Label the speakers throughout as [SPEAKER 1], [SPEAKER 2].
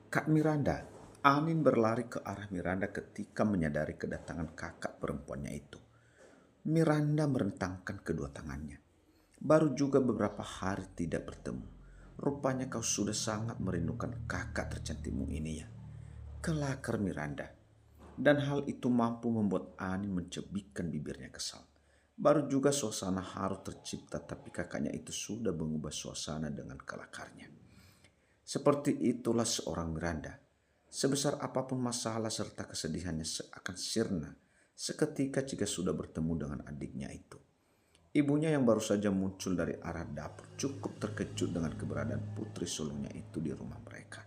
[SPEAKER 1] Kak Miranda, Anin berlari ke arah Miranda ketika menyadari kedatangan kakak perempuannya itu. Miranda merentangkan kedua tangannya. Baru juga beberapa hari tidak bertemu. Rupanya kau sudah sangat merindukan kakak tercantikmu ini ya. Kelakar Miranda. Dan hal itu mampu membuat Anin mencebikkan bibirnya kesal. Baru juga suasana haru tercipta tapi kakaknya itu sudah mengubah suasana dengan kelakarnya. Seperti itulah seorang Miranda. Sebesar apapun masalah serta kesedihannya akan sirna seketika jika sudah bertemu dengan adiknya itu. Ibunya yang baru saja muncul dari arah dapur cukup terkejut dengan keberadaan putri sulungnya itu di rumah mereka.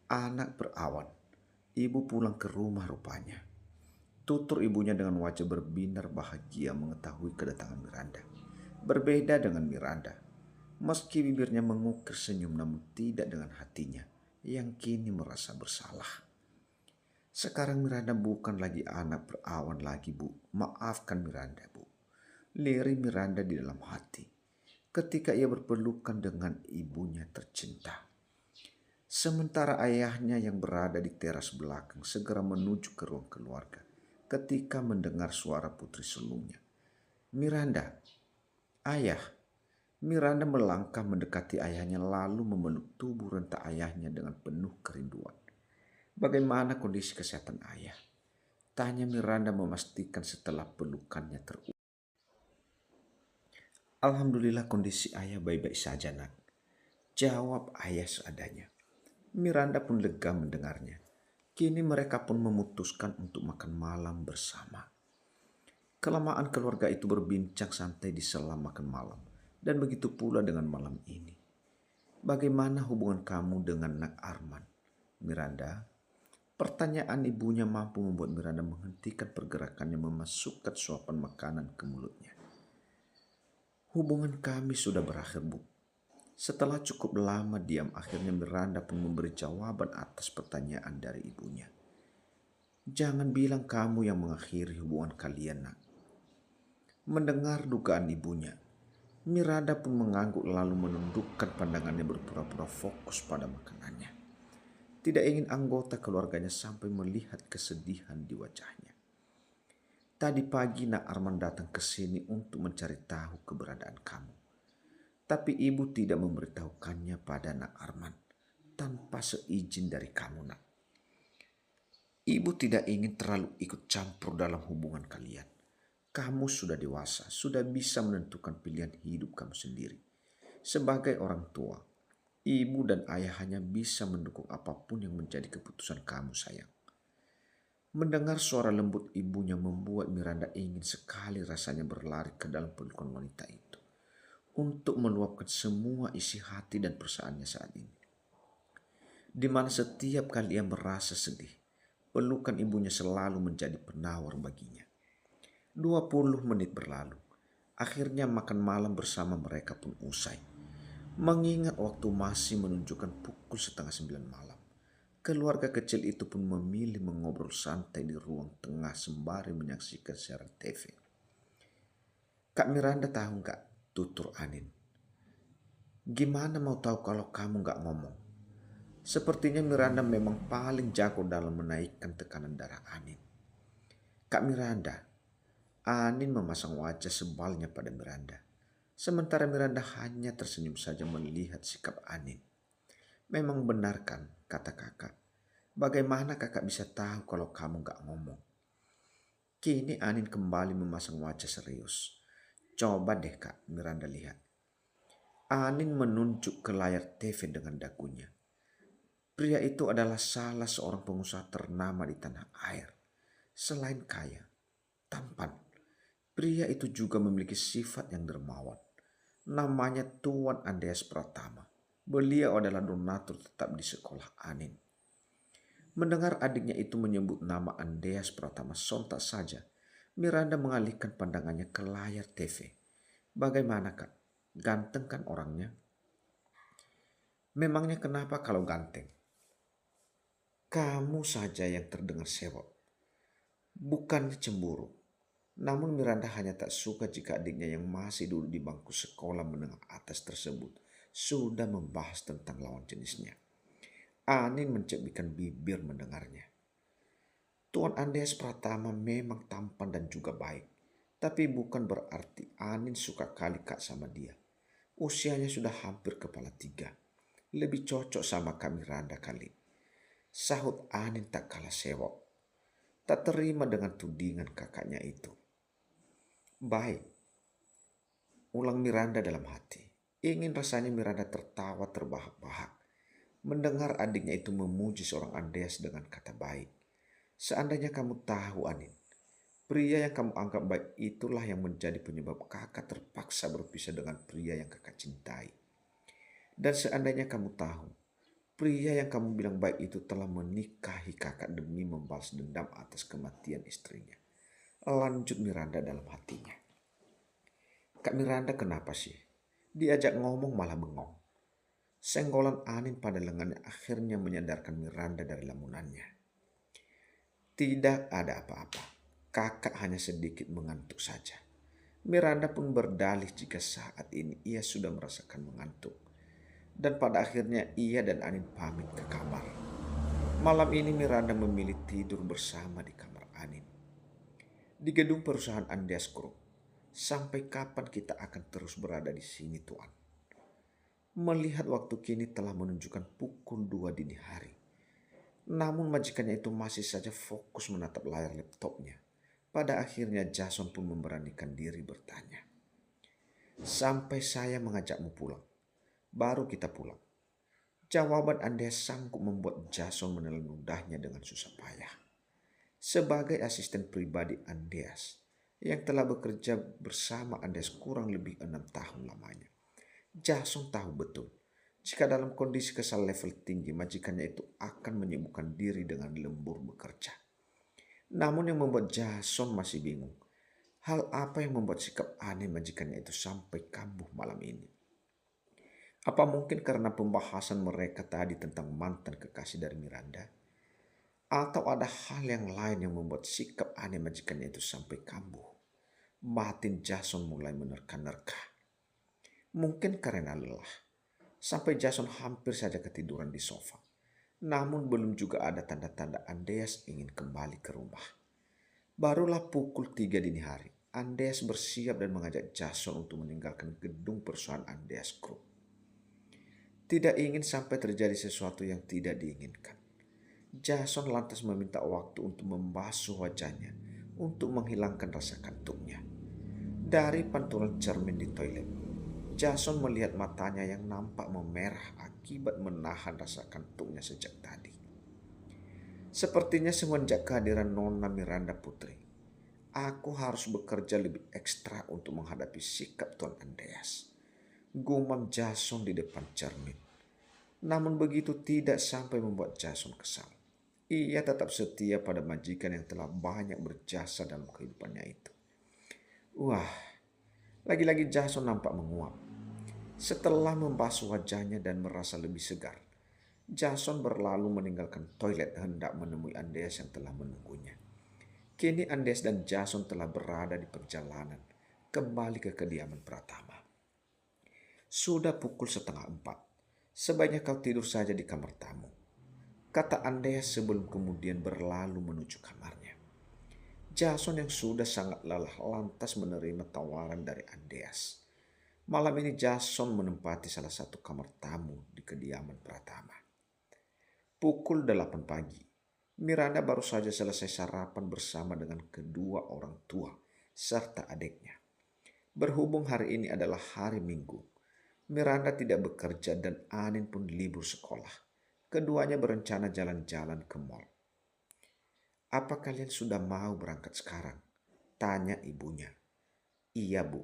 [SPEAKER 1] Anak berawan, ibu pulang ke rumah rupanya. Tutur ibunya dengan wajah berbinar bahagia mengetahui kedatangan Miranda. Berbeda dengan Miranda, meski bibirnya mengukir senyum namun tidak dengan hatinya yang kini merasa bersalah. Sekarang Miranda bukan lagi anak berawan lagi, Bu. Maafkan Miranda, Bu. Lirih Miranda di dalam hati ketika ia berpelukan dengan ibunya tercinta. Sementara ayahnya yang berada di teras belakang segera menuju ke ruang keluarga ketika mendengar suara putri sulungnya. Miranda, ayah. Miranda melangkah mendekati ayahnya lalu memeluk tubuh rentak ayahnya dengan penuh kerinduan. Bagaimana kondisi kesehatan ayah? Tanya Miranda memastikan setelah pelukannya terulang. Alhamdulillah kondisi ayah baik-baik saja nak. Jawab ayah seadanya. Miranda pun lega mendengarnya. Kini mereka pun memutuskan untuk makan malam bersama. Kelamaan keluarga itu berbincang santai di sela makan malam. Dan begitu pula dengan malam ini. Bagaimana hubungan kamu dengan Nak Arman? Miranda, pertanyaan ibunya mampu membuat Miranda menghentikan pergerakannya memasukkan suapan makanan ke mulutnya. Hubungan kami sudah berakhir, Bu. Setelah cukup lama diam, akhirnya Miranda pun memberi jawaban atas pertanyaan dari ibunya. Jangan bilang kamu yang mengakhiri hubungan kalian, nak. Mendengar dugaan ibunya, Miranda pun mengangguk lalu menundukkan pandangannya berpura-pura fokus pada makanannya. Tidak ingin anggota keluarganya sampai melihat kesedihan di wajahnya. Tadi pagi Nak Arman datang ke sini untuk mencari tahu keberadaan kamu. Tapi ibu tidak memberitahukannya pada Nak Arman tanpa seizin dari kamu, Nak. Ibu tidak ingin terlalu ikut campur dalam hubungan kalian. Kamu sudah dewasa, sudah bisa menentukan pilihan hidup kamu sendiri. Sebagai orang tua, ibu dan ayah hanya bisa mendukung apapun yang menjadi keputusan kamu, sayang. Mendengar suara lembut ibunya membuat Miranda ingin sekali rasanya berlari ke dalam pelukan wanita itu untuk meluapkan semua isi hati dan perasaannya saat ini. Di mana setiap kali ia merasa sedih, pelukan ibunya selalu menjadi penawar baginya. 20 menit berlalu. Akhirnya makan malam bersama mereka pun usai. Mengingat waktu masih menunjukkan pukul setengah 9 malam. Keluarga kecil itu pun memilih mengobrol santai di ruang tengah sembari menyaksikan siaran TV. Kak Miranda tahu nggak, tutur Anin. Gimana mau tahu kalau kamu nggak ngomong? Sepertinya Miranda memang paling jago dalam menaikkan tekanan darah Anin. Kak Miranda, Anin memasang wajah sebalnya pada Miranda. Sementara Miranda hanya tersenyum saja melihat sikap Anin. Memang benar kan, kata kakak. Bagaimana kakak bisa tahu kalau kamu gak ngomong? Kini Anin kembali memasang wajah serius. Coba deh kak, Miranda lihat. Anin menunjuk ke layar TV dengan dagunya. Pria itu adalah salah seorang pengusaha ternama di tanah air. Selain kaya, tampan, pria itu juga memiliki sifat yang dermawan. Namanya Tuan Andreas Pratama. Beliau adalah donatur tetap di sekolah Anin. Mendengar adiknya itu menyebut nama Andreas Pratama sontak saja, Miranda mengalihkan pandangannya ke layar TV. Bagaimana kak? Ganteng kan orangnya? Memangnya kenapa kalau ganteng? Kamu saja yang terdengar sewot. Bukannya cemburu. Namun Miranda hanya tak suka jika adiknya yang masih duduk di bangku sekolah menengah atas tersebut sudah membahas tentang lawan jenisnya. Anin mencekikkan bibir mendengarnya. Tuan Andes Pratama memang tampan dan juga baik. Tapi bukan berarti Anin suka kali kak sama dia. Usianya sudah hampir kepala 3. Lebih cocok sama kami Randa kali. Sahut Anin tak kalah sewok. Tak terima dengan tudingan kakaknya itu. Baik, ulang Miranda dalam hati. Ingin rasanya Miranda tertawa terbahak-bahak. Mendengar adiknya itu memuji seorang Andes dengan kata baik. Seandainya kamu tahu, Anin, pria yang kamu anggap baik itulah yang menjadi penyebab kakak terpaksa berpisah dengan pria yang kakak cintai. Dan seandainya kamu tahu, pria yang kamu bilang baik itu telah menikahi kakak demi membalas dendam atas kematian istrinya. Lanjut Miranda dalam hatinya. Kak Miranda kenapa sih? Diajak ngomong malah bengong. Senggolan Anin pada lengannya akhirnya menyadarkan Miranda dari lamunannya. Tidak ada apa-apa. Kakak hanya sedikit mengantuk saja. Miranda pun berdalih jika saat ini ia sudah merasakan mengantuk. Dan pada akhirnya ia dan Anin pamit ke kamar. Malam ini Miranda memilih tidur bersama di kamar Anin. Di gedung perusahaan Andes Group. Sampai kapan kita akan terus berada di sini, Tuan? Melihat waktu kini telah menunjukkan pukul 2 dini hari. Namun majikannya itu masih saja fokus menatap layar laptopnya. Pada akhirnya Jason pun memberanikan diri bertanya. Sampai saya mengajakmu pulang, baru kita pulang. Jawaban Andes sanggup membuat Jason menelan ludahnya dengan susah payah. Sebagai asisten pribadi Andes yang telah bekerja bersama Andes kurang lebih 6 tahun lamanya, Jason tahu betul jika dalam kondisi kesal level tinggi majikannya itu akan menyibukkan diri dengan lembur bekerja. Namun yang membuat Jason masih bingung, hal apa yang membuat sikap aneh majikannya itu sampai kambuh malam ini? Apa mungkin karena pembahasan mereka tadi tentang mantan kekasih dari Miranda? Atau ada hal yang lain yang membuat sikap aneh majikannya itu sampai kambuh? Batin Jason mulai menerka-nerka. Mungkin karena lelah. Sampai Jason hampir saja ketiduran di sofa. Namun belum juga ada tanda-tanda Andes ingin kembali ke rumah. Barulah pukul 3 dini hari. Andes bersiap dan mengajak Jason untuk meninggalkan gedung perusahaan Andes Group. Tidak ingin sampai terjadi sesuatu yang tidak diinginkan. Jason lantas meminta waktu untuk membasuh wajahnya untuk menghilangkan rasa kantuknya. Dari pantulan cermin di toilet, Jason melihat matanya yang nampak memerah akibat menahan rasa kantuknya sejak tadi. Sepertinya semenjak kehadiran Nona Miranda Putri, aku harus bekerja lebih ekstra untuk menghadapi sikap Tuan Andreas. Gumam Jason di depan cermin. Namun begitu tidak sampai membuat Jason kesal. Ia tetap setia pada majikan yang telah banyak berjasa dalam kehidupannya itu. Wah, lagi-lagi Jason nampak menguap. Setelah membasuh wajahnya dan merasa lebih segar, Jason berlalu meninggalkan toilet hendak menemui Andes yang telah menunggunya. Kini Andes dan Jason telah berada di perjalanan kembali ke kediaman Pratama. Sudah pukul 3:30. Sebaiknya kau tidur saja di kamar tamu, kata Andes sebelum kemudian berlalu menuju kamarnya. Jason yang sudah sangat lelah lantas menerima tawaran dari Andes. Malam ini Jason menempati salah satu kamar tamu di kediaman Pratama. Pukul 8 pagi, Miranda baru saja selesai sarapan bersama dengan kedua orang tua serta adiknya. Berhubung hari ini adalah hari Minggu, Miranda tidak bekerja dan Anin pun libur sekolah. Keduanya berencana jalan-jalan ke mall. Apa kalian sudah mau berangkat sekarang? Tanya ibunya. Iya, Bu.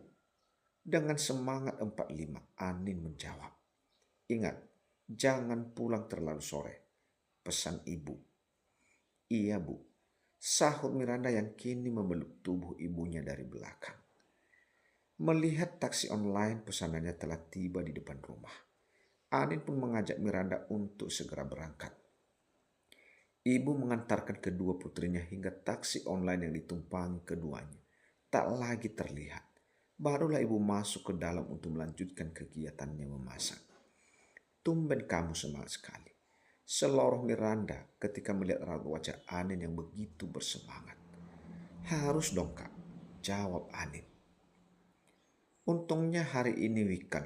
[SPEAKER 1] Dengan semangat 45, Anin menjawab. Ingat, jangan pulang terlalu sore, pesan ibu. Iya, Bu. Sahut Miranda yang kini memeluk tubuh ibunya dari belakang. Melihat taksi online pesanannya telah tiba di depan rumah, Anin pun mengajak Miranda untuk segera berangkat. Ibu mengantarkan kedua putrinya hingga taksi online yang ditumpangi keduanya tak lagi terlihat. Barulah ibu masuk ke dalam untuk melanjutkan kegiatannya memasak. Tumben kamu semangat sekali. Seloroh Miranda ketika melihat raut wajah Anin yang begitu bersemangat. Harus dong kak, jawab Anin. Untungnya hari ini weekend,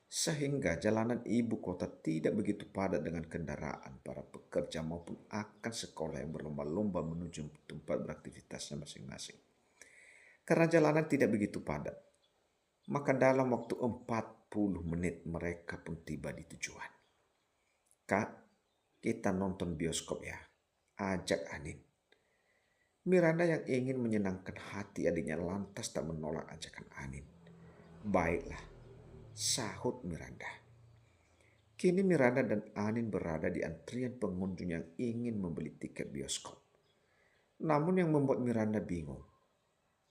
[SPEAKER 1] sehingga jalanan ibu kota tidak begitu padat dengan kendaraan para pekerja maupun akan sekolah yang berlomba-lomba menuju tempat beraktivitasnya masing-masing. Karena jalanan tidak begitu padat, maka dalam waktu 40 menit mereka pun tiba di tujuan. Kak, kita nonton bioskop ya, ajak Anin. Miranda yang ingin menyenangkan hati adiknya lantas tak menolak ajakan Anin. Baiklah, sahut Miranda. Kini Miranda dan Anin berada di antrian pengunjung yang ingin membeli tiket bioskop. Namun yang membuat Miranda bingung,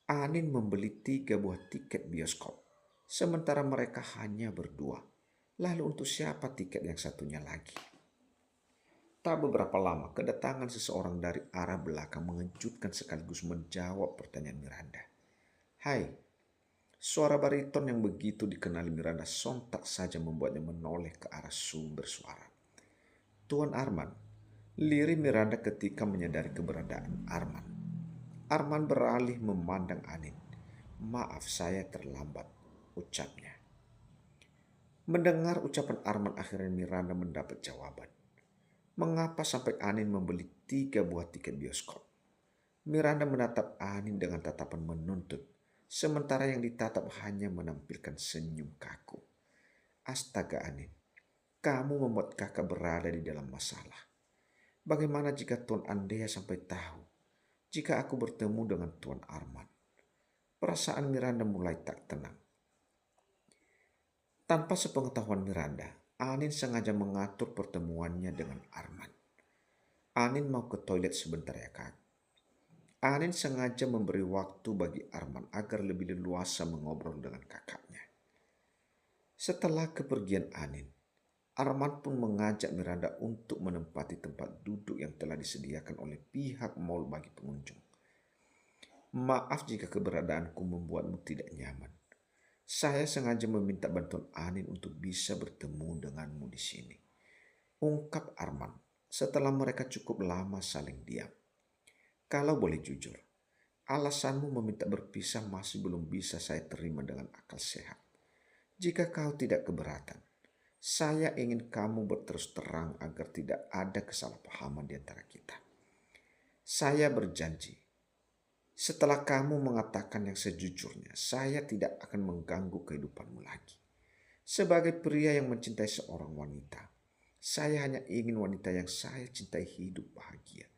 [SPEAKER 1] Anin membeli 3 buah tiket bioskop, sementara mereka hanya berdua. Lalu untuk siapa tiket yang satunya lagi? Tak beberapa lama, kedatangan seseorang dari arah belakang mengejutkan sekaligus menjawab pertanyaan Miranda. Hai, suara bariton yang begitu dikenali Miranda sontak saja membuatnya menoleh ke arah sumber suara. Tuan Arman, lirih Miranda ketika menyadari keberadaan Arman. Arman beralih memandang Anin. Maaf saya terlambat, ucapnya. Mendengar ucapan Arman akhirnya Miranda mendapat jawaban. Mengapa sampai Anin membeli 3 buah tiket bioskop? Miranda menatap Anin dengan tatapan menuntut, sementara yang ditatap hanya menampilkan senyum kaku. Astaga Anin, kamu membuat kakak berada di dalam masalah. Bagaimana jika Tuan Andea sampai tahu jika aku bertemu dengan Tuan Arman? Perasaan Miranda mulai tak tenang. Tanpa sepengetahuan Miranda, Anin sengaja mengatur pertemuannya dengan Arman. Anin mau ke toilet sebentar ya kak. Anin sengaja memberi waktu bagi Arman agar lebih leluasa mengobrol dengan kakaknya. Setelah kepergian Anin, Arman pun mengajak Miranda untuk menempati tempat duduk yang telah disediakan oleh pihak mal bagi pengunjung. Maaf jika keberadaanku membuatmu tidak nyaman. Saya sengaja meminta bantuan Anin untuk bisa bertemu denganmu di sini, ungkap Arman setelah mereka cukup lama saling diam. Kalau boleh jujur, alasanmu meminta berpisah masih belum bisa saya terima dengan akal sehat. Jika kau tidak keberatan, saya ingin kamu berterus terang agar tidak ada kesalahpahaman di antara kita. Saya berjanji, setelah kamu mengatakan yang sejujurnya, saya tidak akan mengganggu kehidupanmu lagi. Sebagai pria yang mencintai seorang wanita, saya hanya ingin wanita yang saya cintai hidup bahagia.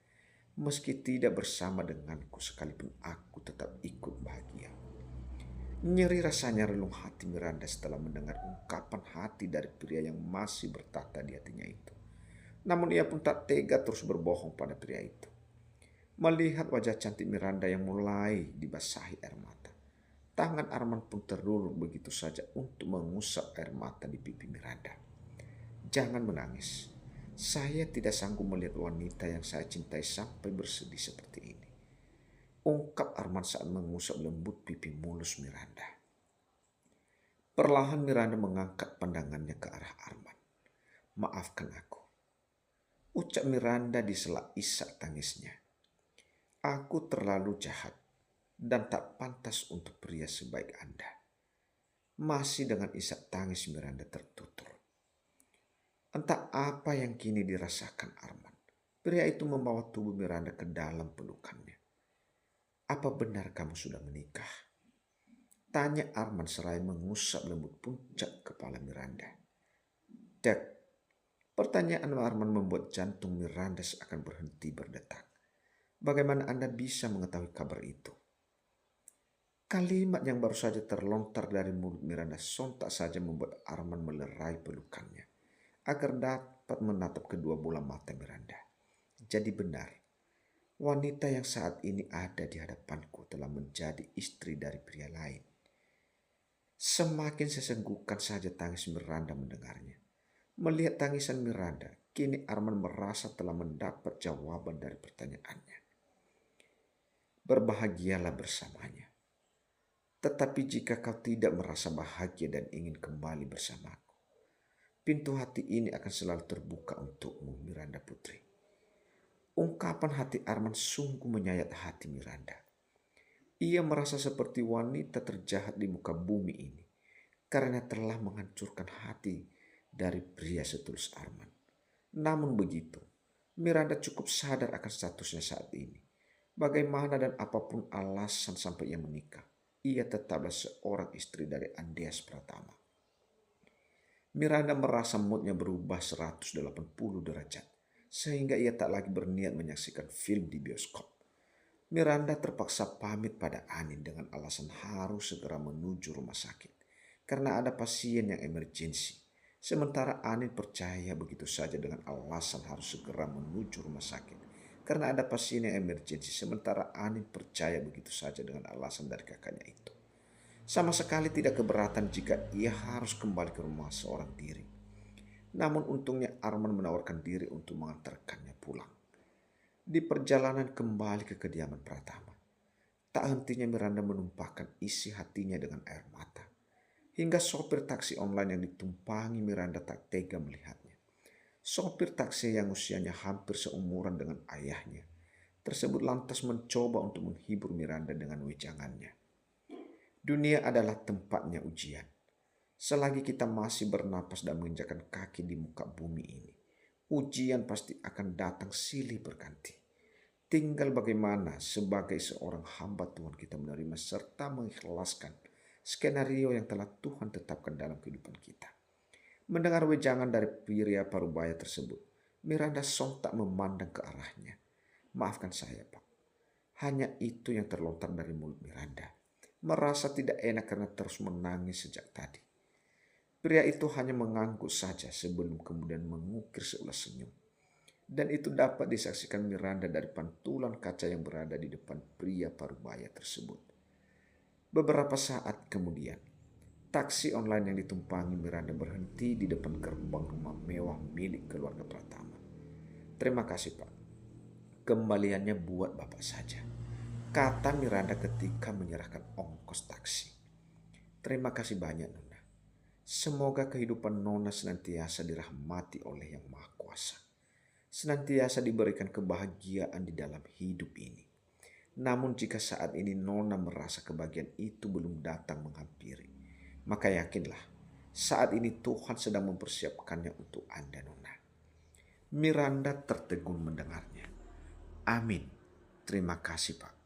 [SPEAKER 1] Meski tidak bersama denganku, sekalipun aku tetap ikut bahagia. Nyeri rasanya relung hati Miranda setelah mendengar ungkapan hati dari pria yang masih bertata di hatinya itu. Namun ia pun tak tega terus berbohong pada pria itu. Melihat wajah cantik Miranda yang mulai dibasahi air mata, tangan Arman pun terulur begitu saja untuk mengusap air mata di pipi Miranda. Jangan menangis. Saya tidak sanggup melihat wanita yang saya cintai sampai bersedih seperti ini, ungkap Arman saat mengusap lembut pipi mulus Miranda. Perlahan Miranda mengangkat pandangannya ke arah Arman. Maafkan aku, ucap Miranda di sela isak tangisnya. Aku terlalu jahat dan tak pantas untuk pria sebaik Anda. Masih dengan isak tangis Miranda tertutur. Entah apa yang kini dirasakan Arman. Pria itu membawa tubuh Miranda ke dalam pelukannya. Apa benar kamu sudah menikah? Tanya Arman seraya mengusap lembut puncak kepala Miranda. Dek, pertanyaan Arman membuat jantung Miranda seakan berhenti berdetak. Bagaimana Anda bisa mengetahui kabar itu? Kalimat yang baru saja terlontar dari mulut Miranda sontak saja membuat Arman melerai pelukannya agar dapat menatap kedua bola mata Miranda. Jadi benar, wanita yang saat ini ada di hadapanku telah menjadi istri dari pria lain. Semakin sesenggukan saja tangis Miranda mendengarnya. Melihat tangisan Miranda, kini Arman merasa telah mendapat jawaban dari pertanyaannya. Berbahagialah bersamanya. Tetapi jika kau tidak merasa bahagia dan ingin kembali bersamaku, Pintu hati ini akan selalu terbuka untukmu, Miranda Putri. Ungkapan hati Arman sungguh menyayat hati Miranda. Ia merasa seperti wanita terjahat di muka bumi ini karena telah menghancurkan hati dari pria setulus Arman. Namun begitu, Miranda cukup sadar akan statusnya saat ini. Bagaimana dan apapun alasan sampai ia menikah, ia tetaplah seorang istri dari Andreas Pratama. Miranda merasa moodnya berubah 180 derajat, sehingga ia tak lagi berniat menyaksikan film di bioskop. Miranda terpaksa pamit pada Anin dengan alasan harus segera menuju rumah sakit, karena ada pasien yang emergensi. Sementara Anin percaya begitu saja dengan alasan harus segera menuju rumah sakit, karena ada pasien yang emergensi. Sementara Anin percaya begitu saja dengan alasan dari kakaknya itu. Sama sekali tidak keberatan jika ia harus kembali ke rumah seorang diri. Namun untungnya Arman menawarkan diri untuk mengantarkannya pulang. Di perjalanan kembali ke kediaman Pratama, tak hentinya Miranda menumpahkan isi hatinya dengan air mata. Hingga sopir taksi online yang ditumpangi Miranda tak tega melihatnya. Sopir taksi yang usianya hampir seumuran dengan ayahnya tersebut lantas mencoba untuk menghibur Miranda dengan wejangannya. Dunia adalah tempatnya ujian. Selagi kita masih bernapas dan menginjakkan kaki di muka bumi ini, ujian pasti akan datang silih berganti. Tinggal bagaimana sebagai seorang hamba Tuhan kita menerima serta mengikhlaskan skenario yang telah Tuhan tetapkan dalam kehidupan kita. Mendengar wejangan dari pria parubaya tersebut, Miranda sontak memandang ke arahnya. Maafkan saya, Pak. Hanya itu yang terlontar dari mulut Miranda. Merasa tidak enak karena terus menangis sejak tadi. Pria itu hanya mengangguk saja sebelum kemudian mengukir seulas senyum. Dan itu dapat disaksikan Miranda dari pantulan kaca yang berada di depan pria parubaya tersebut. Beberapa saat kemudian, taksi online yang ditumpangi Miranda berhenti di depan gerbang rumah mewah milik keluarga Pratama. Terima kasih, Pak. Kembaliannya buat Bapak saja, kata Miranda ketika menyerahkan ongkos taksi. Terima kasih banyak, Nona. Semoga kehidupan Nona senantiasa dirahmati oleh Yang Maha Kuasa. Senantiasa diberikan kebahagiaan di dalam hidup ini. Namun jika saat ini Nona merasa kebahagiaan itu belum datang menghampiri, maka yakinlah saat ini Tuhan sedang mempersiapkannya untuk Anda, Nona. Miranda tertegun mendengarnya. Amin. Terima kasih, Pak.